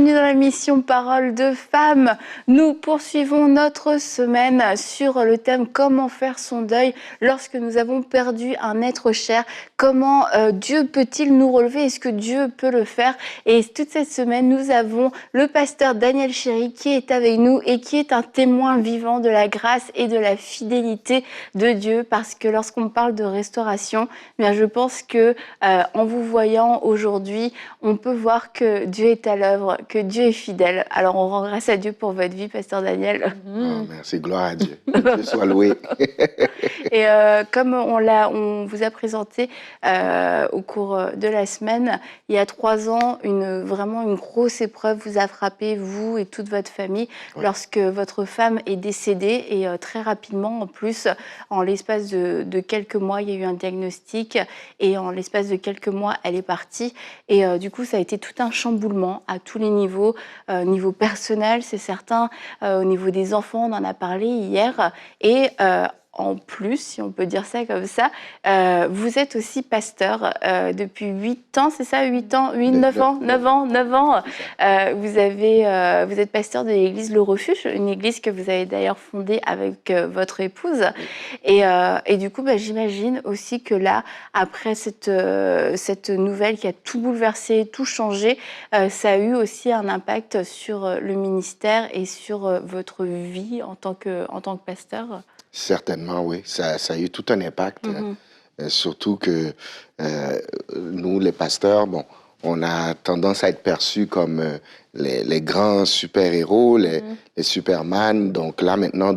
bienvenue dans l'émission Parole de femmes. Nous poursuivons notre semaine sur le thème comment faire son deuil lorsque nous avons perdu un être cher. Comment Dieu peut-il nous relever? Est-ce que Dieu peut le faire? Et toute cette semaine, nous avons le pasteur Daniel Chéry qui est avec nous et qui est un témoin vivant de la grâce et de la fidélité de Dieu. Parce que lorsqu'on parle de restauration, bien, je pense que en vous voyant aujourd'hui, on peut voir que Dieu est à l'œuvre, que Dieu est fidèle. Alors, on rend grâce à Dieu pour votre vie, pasteur Daniel. Oh, merci, gloire à Dieu. Dieu soit loué. Et comme on vous a présenté au cours de la semaine, il y a 3 ans, vraiment une grosse épreuve vous a frappé, vous et toute votre famille, lorsque votre femme est décédée. Et très rapidement, en plus, en l'espace de quelques mois, il y a eu un diagnostic. Et en l'espace de quelques mois, elle est partie. Et du coup, ça a été tout un chamboulement à tous les niveaux. Niveau personnel, c'est certain. Au niveau des enfants, on en a parlé hier. Et en plus, si on peut dire ça comme ça, vous êtes aussi pasteur depuis 8 ans, c'est ça? 8 ans, 9 ans. Vous êtes pasteur de l'église Le Refuge, une église que vous avez d'ailleurs fondée avec votre épouse. Et du coup, j'imagine aussi que là, après cette nouvelle qui a tout bouleversé, tout changé, ça a eu aussi un impact sur le ministère et sur votre vie en tant que pasteur. Certainement, oui. Ça a eu tout un impact. Surtout que nous, les pasteurs, on a tendance à être perçus comme les grands super-héros, les Superman. Donc là, maintenant,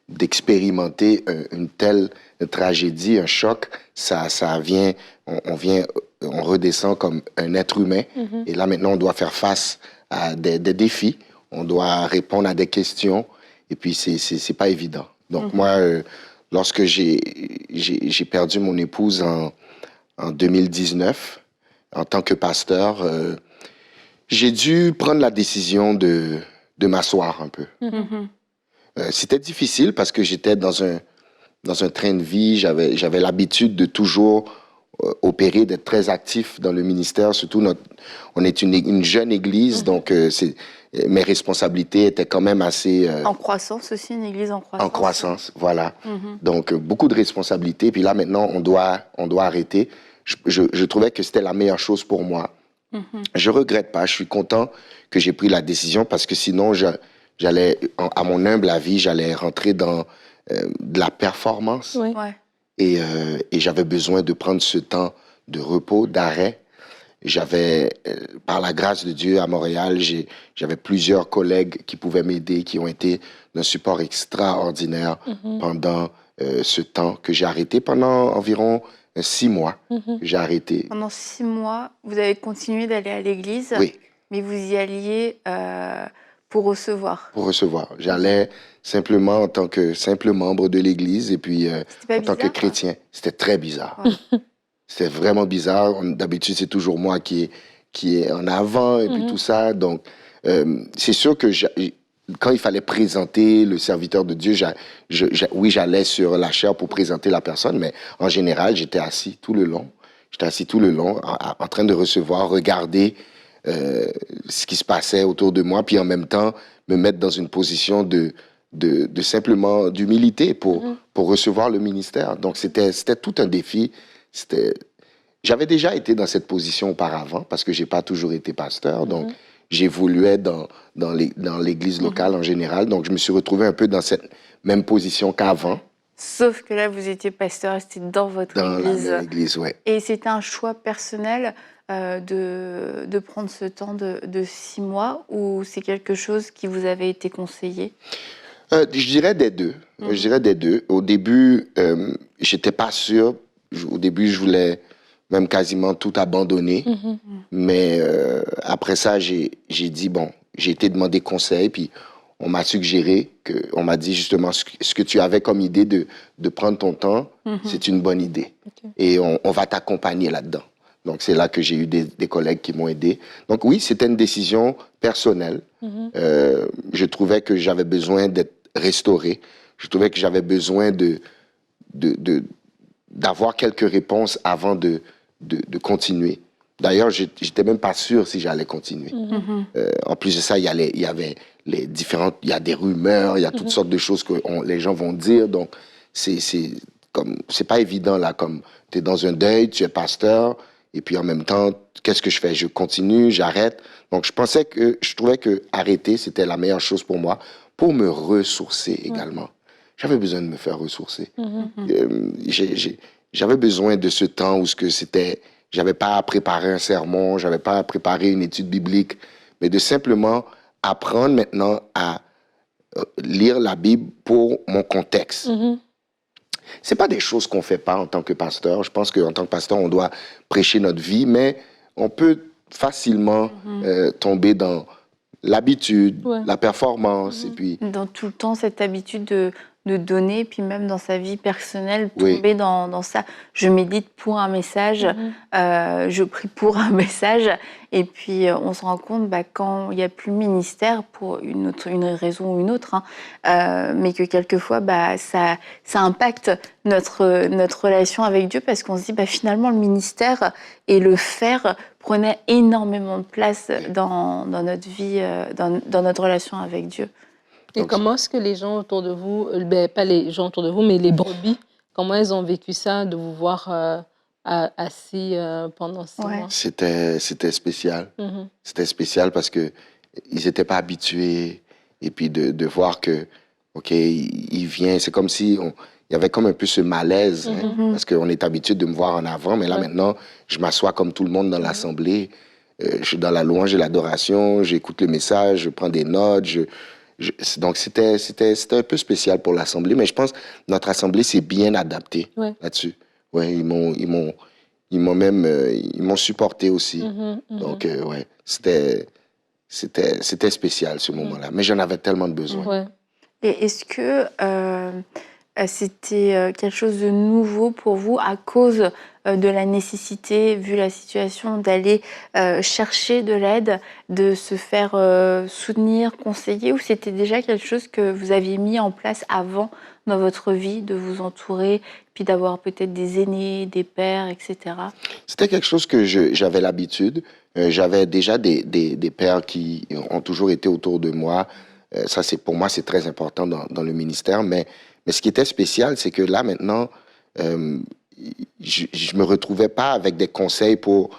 d'expérimenter une telle tragédie, un choc, ça vient, on redescend comme un être humain. Et là, maintenant, on doit faire face à des défis. On doit répondre à des questions. Et puis, c'est pas évident. Donc, moi, lorsque j'ai perdu mon épouse en 2019, en tant que pasteur, j'ai dû prendre la décision de m'asseoir un peu. C'était difficile parce que j'étais dans un train de vie. J'avais l'habitude de toujours opérer, d'être très actif dans le ministère. Surtout, on est une jeune église, donc mes responsabilités étaient quand même assez... En croissance aussi, une église en croissance. En croissance, voilà. Donc, beaucoup de responsabilités. Puis là, maintenant, on doit arrêter. Je trouvais que c'était la meilleure chose pour moi. Je regrette pas. Je suis content que j'ai pris la décision parce que sinon, j'allais, à mon humble avis, j'allais rentrer dans de la performance. Oui. Et j'avais besoin de prendre ce temps de repos, d'arrêt. J'avais, par la grâce de Dieu, à Montréal, j'avais plusieurs collègues qui pouvaient m'aider, qui ont été d'un support extraordinaire pendant ce temps que j'ai arrêté, pendant environ 6 mois que j'ai arrêté. Pendant 6 mois, vous avez continué d'aller à l'église, oui. Mais vous y alliez pour recevoir. Pour recevoir. J'allais simplement en tant que simple membre de l'église et puis en tant que chrétien. C'était très bizarre. Ouais. C'était vraiment bizarre. D'habitude, c'est toujours moi qui est en avant et puis tout ça. Donc, c'est sûr que quand il fallait présenter le serviteur de Dieu, oui, j'allais sur la chaire pour présenter la personne, mais en général, j'étais assis tout le long. J'étais assis tout le long en train de recevoir, regarder ce qui se passait autour de moi, puis en même temps, me mettre dans une position de simplement d'humilité pour recevoir le ministère. Donc, c'était tout un défi. J'avais déjà été dans cette position auparavant parce que j'ai pas toujours été pasteur, donc j'évoluais dans l'église locale en général, donc je me suis retrouvé un peu dans cette même position qu'avant. Sauf que là, vous étiez pasteur, c'était dans votre église. Dans l'église, ouais. Et c'était un choix personnel de prendre ce temps de 6 mois ou c'est quelque chose qui vous avait été conseillé? Je dirais des deux. Je dirais des deux. Au début, j'étais pas sûr. Au début, je voulais même quasiment tout abandonner. Mais après ça, j'ai dit, j'ai été demander conseil, puis on m'a suggéré, on m'a dit justement ce que tu avais comme idée de prendre ton temps, c'est une bonne idée. Okay. Et on va t'accompagner là-dedans. Donc, c'est là que j'ai eu des collègues qui m'ont aidé. Donc, oui, c'était une décision personnelle. Je trouvais que j'avais besoin d'être restauré. Je trouvais que j'avais besoin d'avoir quelques réponses avant de continuer. D'ailleurs, j'étais même pas sûr si j'allais continuer. En plus de ça, il y avait il y a des rumeurs, il y a toutes sortes de choses que les gens vont dire. Donc, c'est pas évident, là, comme tu es dans un deuil, tu es pasteur, et puis en même temps, qu'est-ce que je fais? Je continue, j'arrête. Donc, je trouvais que arrêter, c'était la meilleure chose pour moi, pour me ressourcer également. J'avais besoin de me faire ressourcer. J'avais besoin de ce temps où j'avais pas à préparer un sermon, j'avais pas à préparer une étude biblique, mais de simplement apprendre maintenant à lire la Bible pour mon contexte. C'est pas des choses qu'on fait pas en tant que pasteur. Je pense qu'en tant que pasteur, on doit prêcher notre vie, mais on peut facilement tomber dans l'habitude, la performance, et puis... Dans tout le temps, cette habitude de donner, puis même dans sa vie personnelle, tomber dans ça. Je médite pour un message, je prie pour un message, et puis on se rend compte quand il n'y a plus le ministère, pour une raison ou une autre, mais que quelquefois ça impacte notre relation avec Dieu, parce qu'on se dit finalement le ministère et le faire prenait énormément de place dans notre vie, dans notre relation avec Dieu. Et comment est-ce que les gens autour de vous, pas les gens autour de vous, mais les brebis, comment elles ont vécu ça, de vous voir assis pendant 6 mois? C'était spécial. C'était spécial parce qu'ils n'étaient pas habitués. Et puis de voir que, OK, il vient, c'est comme si il y avait comme un peu ce malaise, parce qu'on est habitué de me voir en avant, mais là maintenant, je m'assois comme tout le monde dans l'assemblée. Je suis dans la louange et l'adoration, j'écoute le message, je prends des notes, donc, c'était un peu spécial pour l'Assemblée, mais je pense que notre Assemblée s'est bien adaptée là-dessus. Ouais, ils m'ont supporté aussi. Donc, c'était spécial ce moment-là. Mais j'en avais tellement de besoin. Et est-ce que c'était quelque chose de nouveau pour vous à cause de la nécessité, vu la situation, d'aller chercher de l'aide, de se faire soutenir, conseiller, ou c'était déjà quelque chose que vous aviez mis en place avant dans votre vie, de vous entourer, puis d'avoir peut-être des aînés, des pères, etc.? C'était quelque chose que j'avais l'habitude. J'avais déjà des pères qui ont toujours été autour de moi. Ça, pour moi, c'est très important dans le ministère. Mais ce qui était spécial, c'est que là, maintenant, je me retrouvais pas avec des conseils pour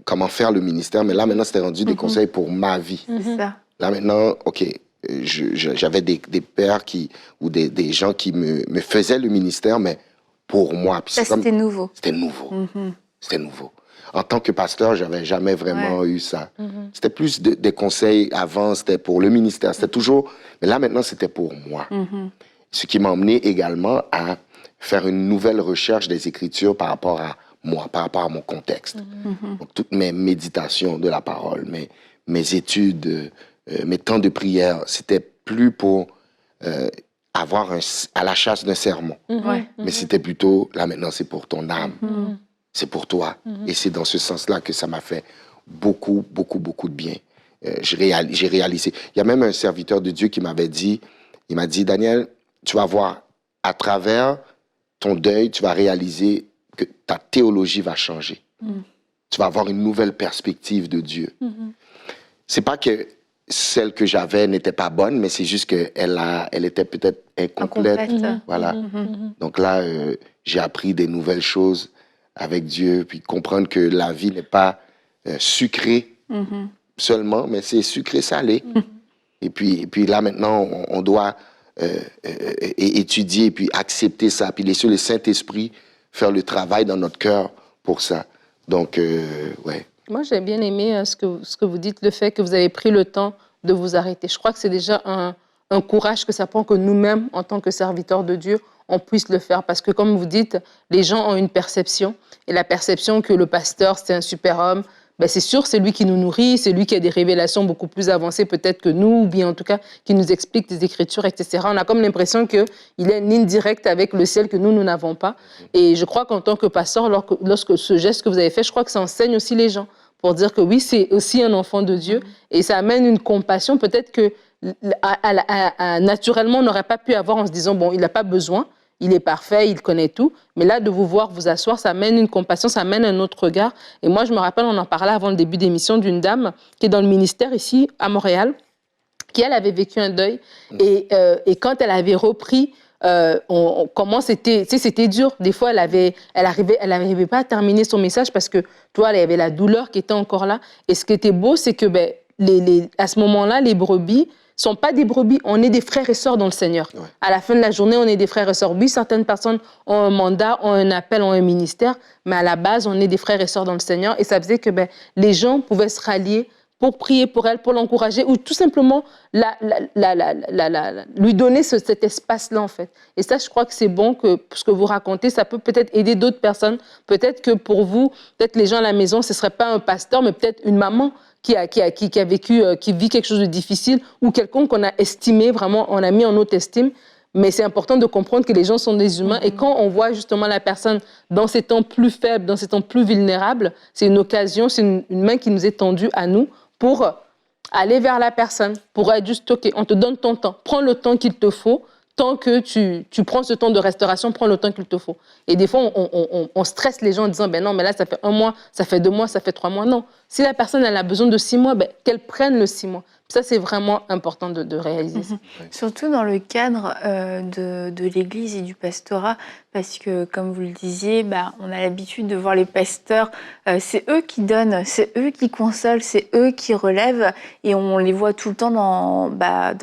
comment faire le ministère, mais là, maintenant, c'était rendu des conseils pour ma vie. C'est ça. Là, maintenant, OK, j'avais des pères ou des gens qui me faisaient le ministère, mais pour moi. Puis ça, c'était nouveau. C'était nouveau. C'était nouveau. En tant que pasteur, j'avais jamais vraiment eu ça. C'était plus des conseils avant, c'était pour le ministère. C'était toujours... Mais là, maintenant, c'était pour moi. Ce qui m'a emmené également à faire une nouvelle recherche des Écritures par rapport à moi, par rapport à mon contexte. Donc, toutes mes méditations de la parole, mes études, mes temps de prière, c'était plus pour avoir à la chasse d'un sermon. Mais c'était plutôt, là maintenant, c'est pour ton âme. C'est pour toi. Et c'est dans ce sens-là que ça m'a fait beaucoup, beaucoup, beaucoup de bien. J'ai réalisé. Il y a même un serviteur de Dieu qui m'avait dit, il m'a dit, Daniel, tu vas voir, à travers ton deuil, tu vas réaliser que ta théologie va changer. Tu vas avoir une nouvelle perspective de Dieu. C'est pas que celle que j'avais n'était pas bonne, mais c'est juste qu'elle était peut-être incomplète. Voilà. Donc là, j'ai appris des nouvelles choses avec Dieu, puis comprendre que la vie n'est pas sucrée seulement, mais c'est sucré-salé. Et puis là, maintenant, on doit étudier, puis accepter ça, puis laisser le Saint-Esprit faire le travail dans notre cœur pour ça. Donc, ouais. Moi, j'ai bien aimé ce que vous dites, le fait que vous avez pris le temps de vous arrêter. Je crois que c'est déjà un courage que ça prend, que nous-mêmes, en tant que serviteurs de Dieu, on puisse le faire. Parce que, comme vous dites, les gens ont une perception. Et la perception que le pasteur, c'est un super-homme, ben c'est sûr, c'est lui qui nous nourrit, c'est lui qui a des révélations beaucoup plus avancées peut-être que nous, ou bien en tout cas, qui nous explique des Écritures, etc. On a comme l'impression qu'il y a une ligne directe avec le ciel que nous n'avons pas. Et je crois qu'en tant que pasteur, lorsque ce geste que vous avez fait, je crois que ça enseigne aussi les gens pour dire que oui, c'est aussi un enfant de Dieu. Et ça amène une compassion peut-être que naturellement, on n'aurait pas pu avoir en se disant, bon, il n'a pas besoin. il est parfait, il connaît tout. Mais là, de vous voir vous asseoir, ça amène une compassion, ça amène un autre regard. Et moi, je me rappelle, on en parlait avant le début d'émission d'une dame qui est dans le ministère ici, à Montréal, qui, elle, avait vécu un deuil. Et quand elle avait repris, comment c'était dur. Des fois, elle arrivait pas à terminer son message parce que, toi, il y avait la douleur qui était encore là. Et ce qui était beau, c'est que à ce moment-là, les brebis sont pas des brebis, on est des frères et sœurs dans le Seigneur. Ouais. À la fin de la journée, on est des frères et sœurs. Oui, certaines personnes ont un mandat, ont un appel, ont un ministère, mais à la base, on est des frères et sœurs dans le Seigneur. Et ça faisait que les gens pouvaient se rallier pour prier pour elle, pour l'encourager, ou tout simplement lui donner cet espace-là, en fait. Et ça, je crois que c'est bon que ce que vous racontez, ça peut peut-être aider d'autres personnes. Peut-être que pour vous, peut-être les gens à la maison, ce ne serait pas un pasteur, mais peut-être une maman qui vit quelque chose de difficile, ou quelqu'un qu'on a estimé, vraiment, on a mis en haute estime. Mais c'est important de comprendre que les gens sont des humains. Et quand on voit justement la personne dans ces temps plus faibles, dans ces temps plus vulnérables, c'est une occasion, c'est une main qui nous est tendue à nous pour aller vers la personne, pour être juste, OK, on te donne ton temps. Prends le temps qu'il te faut. Tant que tu prends ce temps de restauration, prends le temps qu'il te faut. Et des fois, on stresse les gens en disant, non, mais là, ça fait 1 mois, ça fait 2 mois, ça fait 3 mois. Non. Si la personne, elle a besoin de 6 mois, qu'elle prenne le 6 mois. Ça, c'est vraiment important de réaliser ça. Surtout dans le cadre de l'Église et du pastorat, parce que, comme vous le disiez, on a l'habitude de voir les pasteurs, c'est eux qui donnent, c'est eux qui consolent, c'est eux qui relèvent, et on les voit tout le temps dans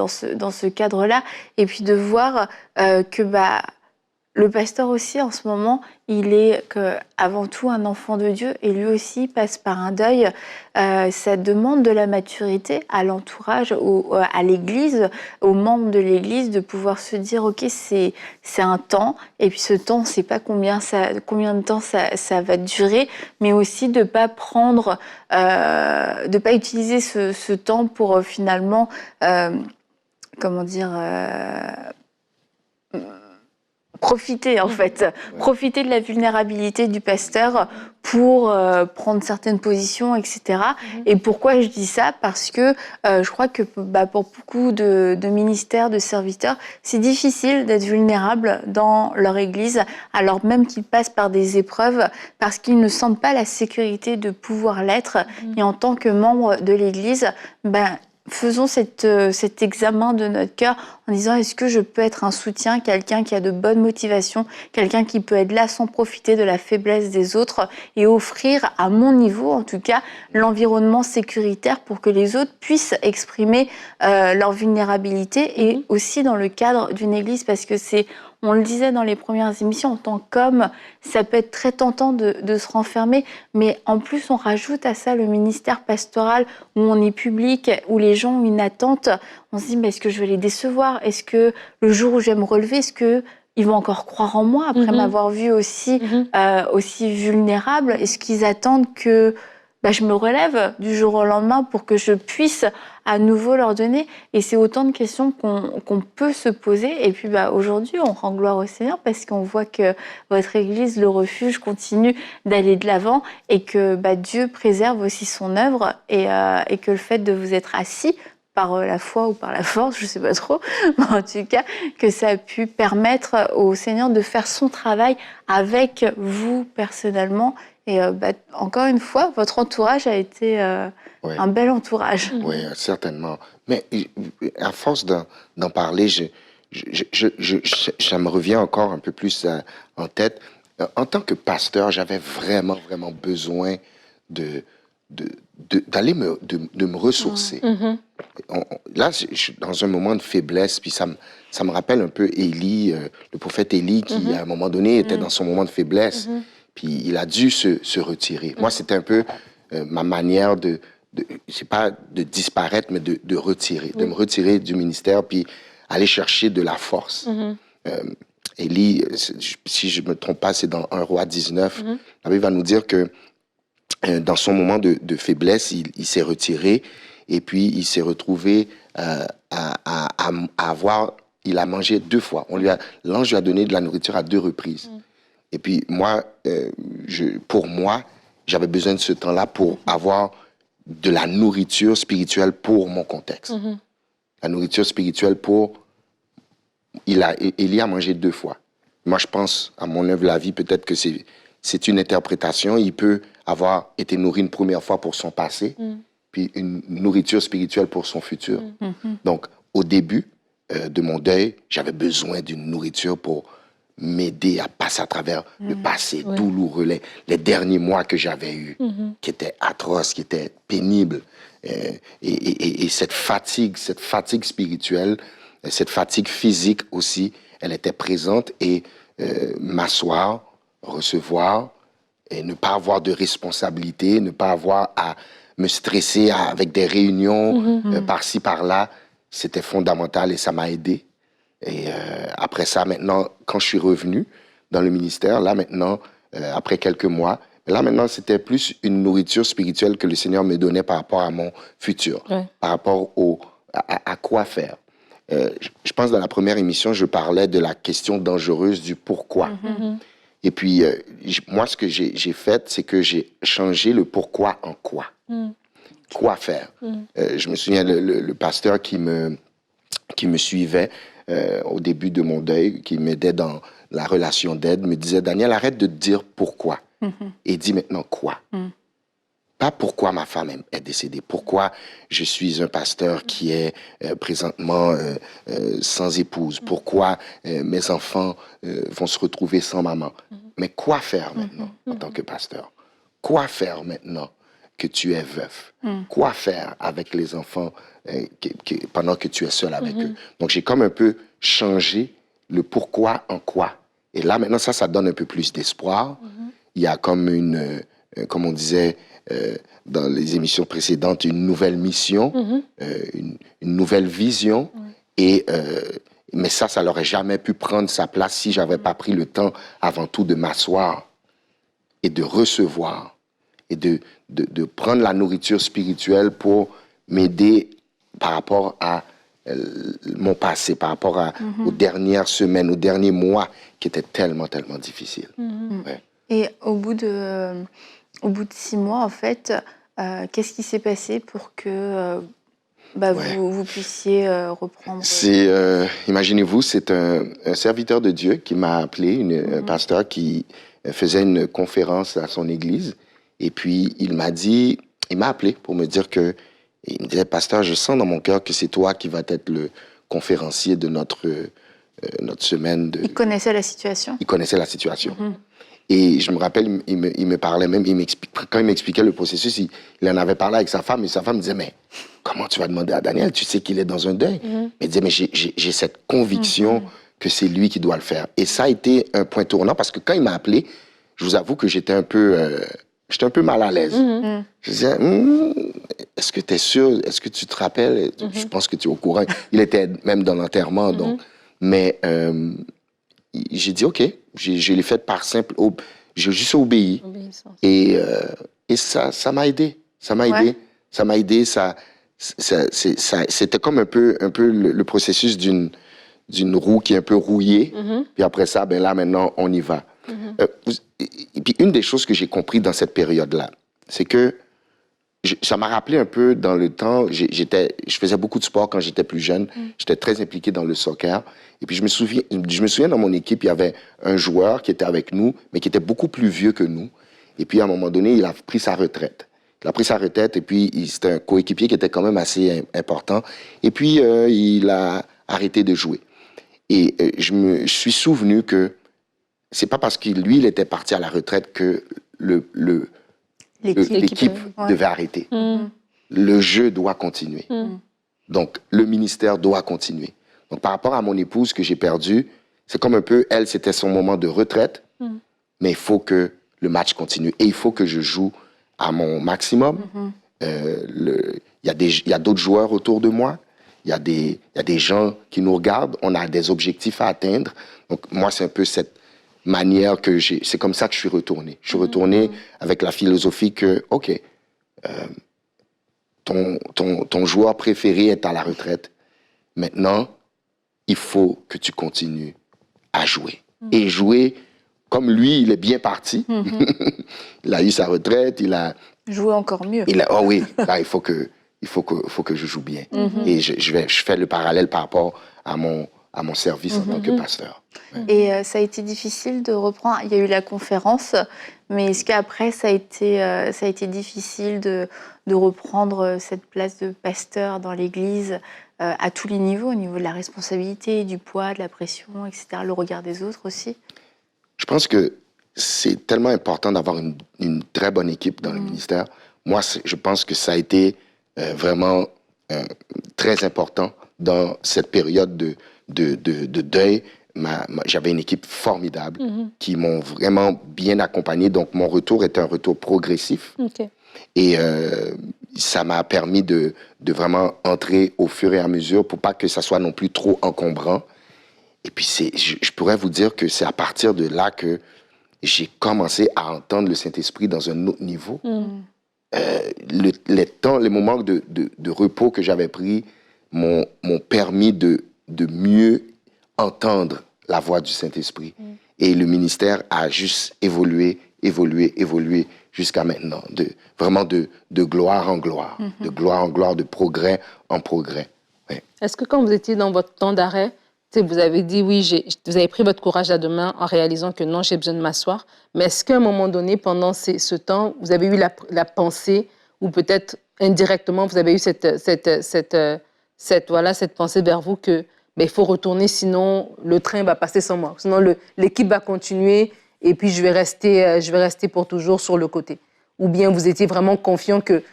ce cadre-là. Et puis de voir que le pasteur aussi, en ce moment, il est avant tout un enfant de Dieu, et lui aussi passe par un deuil. Ça demande de la maturité à l'entourage, à l'Église, aux membres de l'Église, de pouvoir se dire, OK, c'est un temps, et puis ce temps, on ne sait pas combien de temps ça va durer, mais aussi de ne pas utiliser ce temps pour finalement, profiter, en fait. Profiter de la vulnérabilité du pasteur pour prendre certaines positions, etc. Et pourquoi je dis ça? Parce que je crois que pour beaucoup de ministères, de serviteurs, c'est difficile d'être vulnérable dans leur église, alors même qu'ils passent par des épreuves, parce qu'ils ne sentent pas la sécurité de pouvoir l'être. Et en tant que membre de l'église, faisons cet examen de notre cœur en disant, est-ce que je peux être un soutien, quelqu'un qui a de bonnes motivations, quelqu'un qui peut être là sans profiter de la faiblesse des autres et offrir à mon niveau, en tout cas, l'environnement sécuritaire pour que les autres puissent exprimer leur vulnérabilité, et aussi dans le cadre d'une église, parce que on le disait dans les premières émissions, en tant qu'homme, ça peut être très tentant de se renfermer, mais en plus, on rajoute à ça le ministère pastoral où on est public, où les gens ont une attente. On se dit, mais est-ce que je vais les décevoir? Est-ce que le jour où je vais me relever, est-ce qu'ils vont encore croire en moi après m'avoir vu aussi vulnérable? Est-ce qu'ils attendent que je me relève du jour au lendemain pour que je puisse à nouveau leur donner? Et c'est autant de questions qu'on peut se poser. Et puis aujourd'hui, on rend gloire au Seigneur parce qu'on voit que votre Église, le refuge, continue d'aller de l'avant, et que Dieu préserve aussi son œuvre, et que le fait de vous être assis par la foi ou par la force, je ne sais pas trop, mais en tout cas, que ça a pu permettre au Seigneur de faire son travail avec vous personnellement. Et encore une fois, votre entourage a été un bel entourage. Oui, certainement. Mais à force d'en parler, ça me revient encore un peu plus en tête. En tant que pasteur, j'avais vraiment, vraiment besoin de me ressourcer. Là, je suis dans un moment de faiblesse, puis ça me rappelle un peu Élie, le prophète Élie, qui, à un moment donné, était dans son moment de faiblesse. Puis il a dû se retirer. Moi, c'était un peu ma manière c'est pas de disparaître, mais de retirer, de me retirer du ministère, puis aller chercher de la force. Élie, si je me trompe pas, c'est dans 1 Roi 19, la Bible va nous dire que dans son moment de faiblesse, il s'est retiré, et puis il s'est retrouvé il a mangé 2 fois. L'ange lui a donné de la nourriture à 2 reprises. Et puis moi, pour moi, j'avais besoin de ce temps-là pour avoir de la nourriture spirituelle pour mon contexte. La nourriture spirituelle Élie a mangé 2 fois. moi, je pense, à mon œuvre La Vie, peut-être que c'est une interprétation. Il peut avoir été nourri une première fois pour son passé, puis une nourriture spirituelle pour son futur. Donc, au début de mon deuil, j'avais besoin d'une nourriture pour m'aider à passer à travers le passé douloureux, les derniers mois que j'avais eus, qui étaient atroces, qui étaient pénibles. Et cette fatigue spirituelle, cette fatigue physique aussi, elle était présente. Et m'asseoir, recevoir, et ne pas avoir de responsabilité, ne pas avoir à me stresser avec des réunions par-ci, par-là, c'était fondamental et ça m'a aidé. Et après ça, maintenant, quand je suis revenu dans le ministère, là maintenant, après quelques mois, là maintenant, c'était plus une nourriture spirituelle que le Seigneur me donnait par rapport à mon futur, par rapport à quoi faire. Je pense dans la première émission, je parlais de la question dangereuse du pourquoi. Et puis, moi, ce que j'ai fait, c'est que j'ai changé le pourquoi en quoi. Quoi faire. Je me souviens, le pasteur qui me suivait au début de mon deuil, qui m'aidait dans la relation d'aide, me disait, Daniel, arrête de te dire pourquoi. Et dis maintenant quoi. Pas pourquoi ma femme est décédée, pourquoi je suis un pasteur qui est présentement sans épouse, pourquoi mes enfants vont se retrouver sans maman. Mais quoi faire maintenant en tant que pasteur? Quoi faire maintenant que tu es veuf? Quoi faire avec les enfants pendant que tu es seul avec eux? Donc j'ai comme un peu changé le pourquoi en quoi. Et là maintenant ça donne un peu plus d'espoir. Il y a comme comme on disait dans les émissions précédentes, une nouvelle mission, une nouvelle vision. Et, mais ça n'aurait jamais pu prendre sa place si je n'avais pas pris le temps avant tout de m'asseoir et de recevoir et de prendre la nourriture spirituelle pour m'aider par rapport à mon passé, par rapport aux dernières semaines, aux derniers mois qui étaient tellement, tellement difficiles. Ouais. Et au bout de 6 mois, en fait, qu'est-ce qui s'est passé pour que vous puissiez reprendre? Imaginez-vous, c'est un serviteur de Dieu qui m'a appelé, un pasteur qui faisait une conférence à son église. Et puis, il m'a appelé pour me dire il me disait, pasteur, je sens dans mon cœur que c'est toi qui vas être le conférencier de notre semaine. Il connaissait la situation? Il connaissait la situation. Et je me rappelle, il me parlait même, quand il m'expliquait le processus, il en avait parlé avec sa femme, et sa femme me disait, mais comment tu vas demander à Daniel? Tu sais qu'il est dans un deuil. Mais il disait, mais j'ai cette conviction que c'est lui qui doit le faire. Et ça a été un point tournant, parce que quand il m'a appelé, je vous avoue que j'étais un peu mal à l'aise. Je disais, est-ce que tu es sûr? Est-ce que tu te rappelles? Je pense que tu es au courant. Il était même dans l'enterrement, donc. Mais j'ai dit, OK, je l'ai fait par simple... J'ai juste obéi. Et ça m'a aidé. Ça m'a aidé. Ça m'a aidé. C'était comme un peu le processus d'une roue qui est un peu rouillée. Puis après ça, là, maintenant, on y va. Et puis, une des choses que j'ai compris dans cette période-là, c'est que ça m'a rappelé un peu dans le temps, je faisais beaucoup de sport quand j'étais plus jeune. J'étais très impliqué dans le soccer. Et puis, je me souviens dans mon équipe, il y avait un joueur qui était avec nous, mais qui était beaucoup plus vieux que nous. Et puis, à un moment donné, il a pris sa retraite. Il a pris sa retraite et puis, c'était un coéquipier qui était quand même assez important. Et puis, il a arrêté de jouer. Et je me suis souvenu que c'est pas parce que lui, il était parti à la retraite que l'équipe devait arrêter. Le jeu doit continuer. Donc, le ministère doit continuer. Donc, par rapport à mon épouse que j'ai perdue, c'est comme un peu, elle, c'était son moment de retraite, mais il faut que le match continue. Et il faut que je joue à mon maximum. Il y a d'autres joueurs autour de moi. Il y a des gens qui nous regardent. On a des objectifs à atteindre. Donc, moi, c'est un peu cette manière c'est comme ça que je suis retourné. Je suis retourné avec la philosophie que, OK, ton joueur préféré est à la retraite. Maintenant, il faut que tu continues à jouer. Et jouer comme lui, il est bien parti. Il a eu sa retraite, il a... Jouer encore mieux. Oh oui, là, il faut que je joue bien. Et je fais le parallèle par rapport à mon service en tant que pasteur. Et ça a été difficile de reprendre. Il y a eu la conférence, mais est-ce qu'après, ça a été difficile de reprendre cette place de pasteur dans l'Église à tous les niveaux, au niveau de la responsabilité, du poids, de la pression, etc., le regard des autres aussi? Je pense que c'est tellement important d'avoir une très bonne équipe dans le ministère. Moi, je pense que ça a été vraiment très important dans cette période de deuil. J'avais une équipe formidable qui m'ont vraiment bien accompagné. Donc, mon retour était un retour progressif. OK. Et ça m'a permis de vraiment entrer au fur et à mesure pour pas que ça soit non plus trop encombrant. Et puis, je pourrais vous dire que c'est à partir de là que j'ai commencé à entendre le Saint-Esprit dans un autre niveau. Les moments de repos que j'avais pris m'ont permis de mieux entendre la voix du Saint-Esprit. Et le ministère a juste évolué jusqu'à maintenant, vraiment de gloire en gloire, de gloire en gloire, de progrès en progrès. Ouais. Est-ce que quand vous étiez dans votre temps d'arrêt, vous avez dit oui, vous avez pris votre courage à deux mains en réalisant que non, j'ai besoin de m'asseoir, mais est-ce qu'à un moment donné, pendant ce temps, vous avez eu la pensée, ou peut-être indirectement, vous avez eu cette pensée vers vous que il faut retourner, sinon le train va passer sans moi, sinon l'équipe va continuer et puis je vais rester pour toujours sur le côté? Ou bien vous étiez vraiment confiant que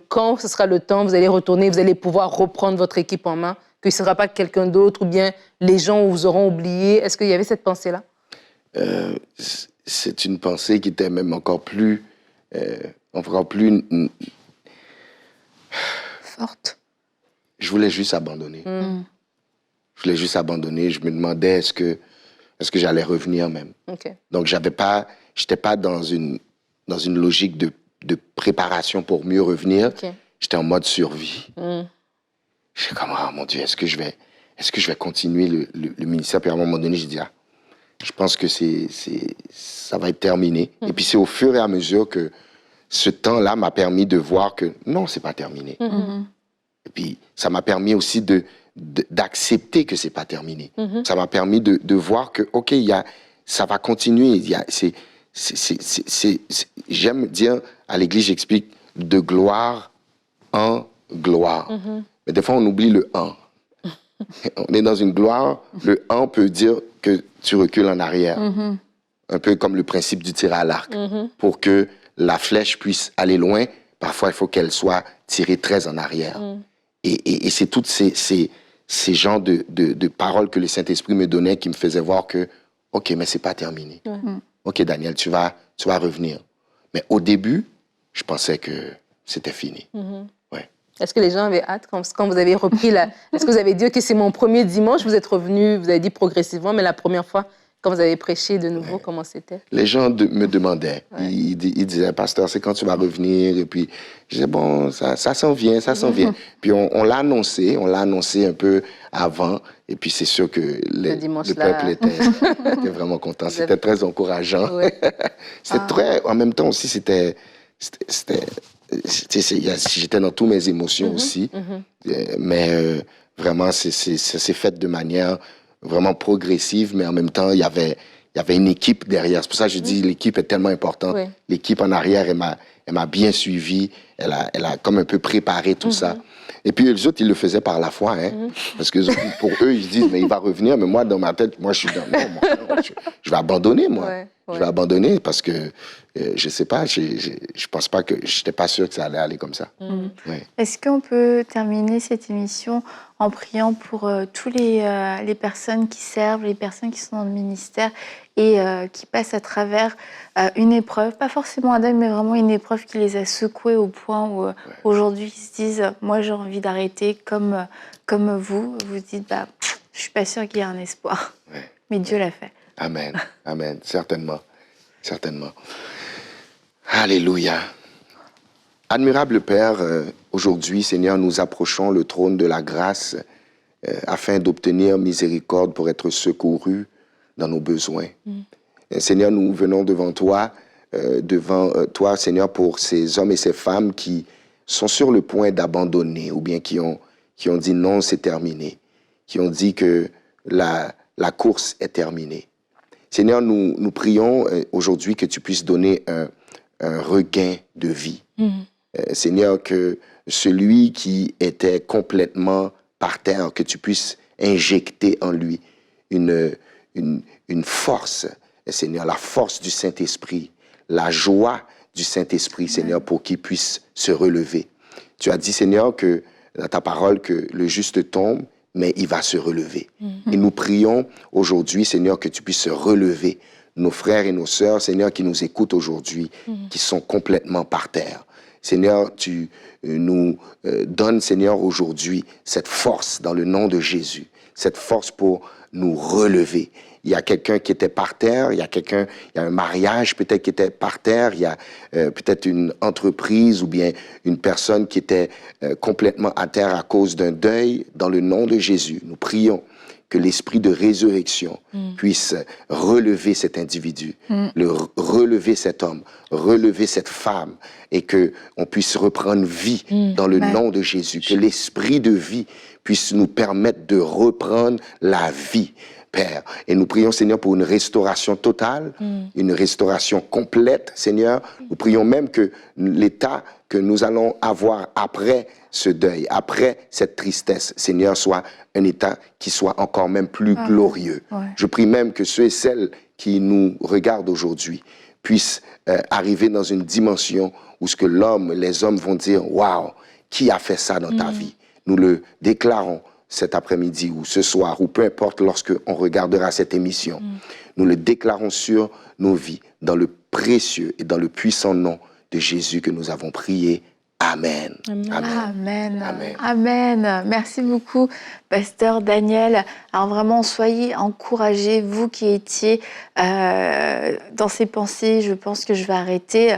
quand ce sera le temps, vous allez retourner, vous allez pouvoir reprendre votre équipe en main, que ce ne sera pas quelqu'un d'autre, ou bien les gens vous auront oublié? Est-ce qu'il y avait cette pensée-là? C'est une pensée qui était même encore plus Forte. Je voulais juste abandonner. Je voulais juste abandonner. Je me demandais est-ce que j'allais revenir même. Okay. Donc, j'étais pas dans une logique de préparation pour mieux revenir. Okay. J'étais en mode survie. J'étais comme, ah mon Dieu, est-ce que je vais continuer le ministère? Puis à un moment donné, j'ai dit, je pense que ça va être terminé. Et puis c'est au fur et à mesure que ce temps-là m'a permis de voir que non, c'est pas terminé. Et puis ça m'a permis aussi d'accepter que c'est pas terminé. Ça m'a permis de voir que, OK, ça va continuer. J'aime dire, à l'Église, j'explique, de gloire en gloire. Mais des fois, on oublie le « en ». On est dans une gloire, le « en » peut dire que tu recules en arrière. Un peu comme le principe du tir à l'arc. Pour que la flèche puisse aller loin, parfois, il faut qu'elle soit tirée très en arrière. Et c'est toutes ces genres de paroles que le Saint-Esprit me donnait qui me faisaient voir que, OK, mais c'est pas terminé. OK, Daniel, tu vas revenir. Mais au début, je pensais que c'était fini. Ouais. Est-ce que les gens avaient hâte quand vous avez repris Est-ce que vous avez dit, OK, c'est mon premier dimanche, vous êtes revenu, vous avez dit progressivement, mais la première fois, quand vous avez prêché de nouveau, comment c'était? Les gens me demandaient. Ils disaient, pasteur, c'est quand tu vas revenir? Et puis, je disais, bon, ça s'en vient, ça s'en vient. Puis, on l'a annoncé un peu avant. Et puis, c'est sûr que le peuple était vraiment content. C'était très encourageant. Ouais. En même temps aussi, j'étais dans toutes mes émotions aussi. Mais vraiment, ça s'est fait de manière vraiment progressive, mais en même temps, il y avait une équipe derrière. C'est pour ça que je dis l'équipe est tellement importante. Oui. L'équipe en arrière, elle m'a bien suivi. Elle a comme un peu préparé tout ça. Et puis, les autres, ils le faisaient par la foi. Parce que pour eux, ils se disent, mais il va revenir. Mais moi, dans ma tête, moi, je suis dans... Non, je vais abandonner, moi. Ouais. Je vais abandonner parce que, je sais pas, je pense pas que... Je n'étais pas sûr que ça allait aller comme ça. Ouais. Est-ce qu'on peut terminer cette émission en priant pour toutes les personnes qui servent, les personnes qui sont dans le ministère et qui passent à travers une épreuve, pas forcément un deuil, mais vraiment une épreuve qui les a secoués au point où aujourd'hui ils se disent, moi j'ai envie d'arrêter comme vous dites, je suis pas sûre qu'il y ait un espoir, mais Dieu l'a fait. Amen, amen, certainement, certainement. Alléluia. Admirable Père, aujourd'hui, Seigneur, nous approchons le trône de la grâce afin d'obtenir miséricorde pour être secourus dans nos besoins. Seigneur, nous venons devant toi, Seigneur, pour ces hommes et ces femmes qui sont sur le point d'abandonner ou bien qui ont dit non, c'est terminé, qui ont dit que la la course est terminée. Seigneur, nous prions aujourd'hui que tu puisses donner un regain de vie. Seigneur, que celui qui était complètement par terre, que tu puisses injecter en lui une force, Seigneur, la force du Saint-Esprit, la joie du Saint-Esprit, Seigneur, pour qu'il puisse se relever. Tu as dit, Seigneur, que dans ta parole, que le juste tombe, mais il va se relever. Et nous prions aujourd'hui, Seigneur, que tu puisses se relever. Nos frères et nos sœurs, Seigneur, qui nous écoutent aujourd'hui, qui sont complètement par terre. Seigneur, tu nous donnes, Seigneur, aujourd'hui cette force dans le nom de Jésus, cette force pour nous relever. Il y a quelqu'un qui était par terre, il y a un mariage peut-être qui était par terre, il y a peut-être une entreprise ou bien une personne qui était complètement à terre à cause d'un deuil. Dans le nom de Jésus, nous prions que l'esprit de résurrection puisse relever cet individu, relever cet homme, relever cette femme, et que on puisse reprendre vie dans le nom de Jésus, que l'esprit de vie puisse nous permettre de reprendre la vie, Père. Et nous prions, Seigneur, pour une restauration totale, une restauration complète, Seigneur. Nous prions même que l'état que nous allons avoir après ce deuil, après cette tristesse, Seigneur, soit un état qui soit encore même plus glorieux. Je prie même que ceux et celles qui nous regardent aujourd'hui puissent arriver dans une dimension où ce que les hommes vont dire, « Waouh, qui a fait ça dans ta vie ?» Nous le déclarons cet après-midi ou ce soir, ou peu importe lorsque on regardera cette émission. Nous le déclarons sur nos vies, dans le précieux et dans le puissant nom de Jésus que nous avons prié. Amen. Amen. Amen. Amen. Amen. Merci beaucoup, Pasteur Daniel. Alors vraiment, soyez encouragés, vous qui étiez dans ces pensées, je pense que je vais arrêter.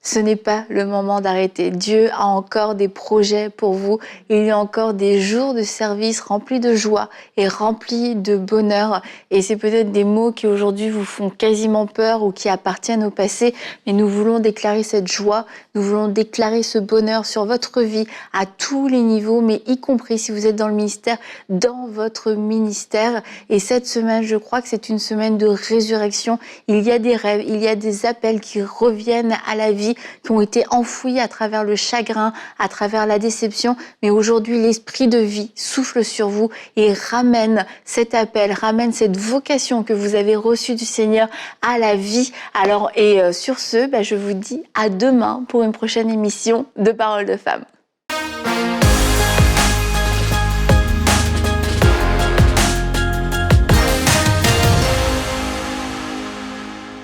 Ce n'est pas le moment d'arrêter. Dieu a encore des projets pour vous. Il y a encore des jours de service remplis de joie et remplis de bonheur. Et c'est peut-être des mots qui aujourd'hui vous font quasiment peur ou qui appartiennent au passé. Mais nous voulons déclarer cette joie. Nous voulons déclarer ce bonheur sur votre vie à tous les niveaux, mais y compris si vous êtes dans le ministère, dans votre ministère. Et cette semaine, je crois que c'est une semaine de résurrection. Il y a des rêves, il y a des appels qui reviennent à la vie, qui ont été enfouis à travers le chagrin, à travers la déception. Mais aujourd'hui, l'esprit de vie souffle sur vous et ramène cet appel, ramène cette vocation que vous avez reçue du Seigneur à la vie. Alors, sur ce, je vous dis à demain pour une prochaine émission de Paroles de Femmes.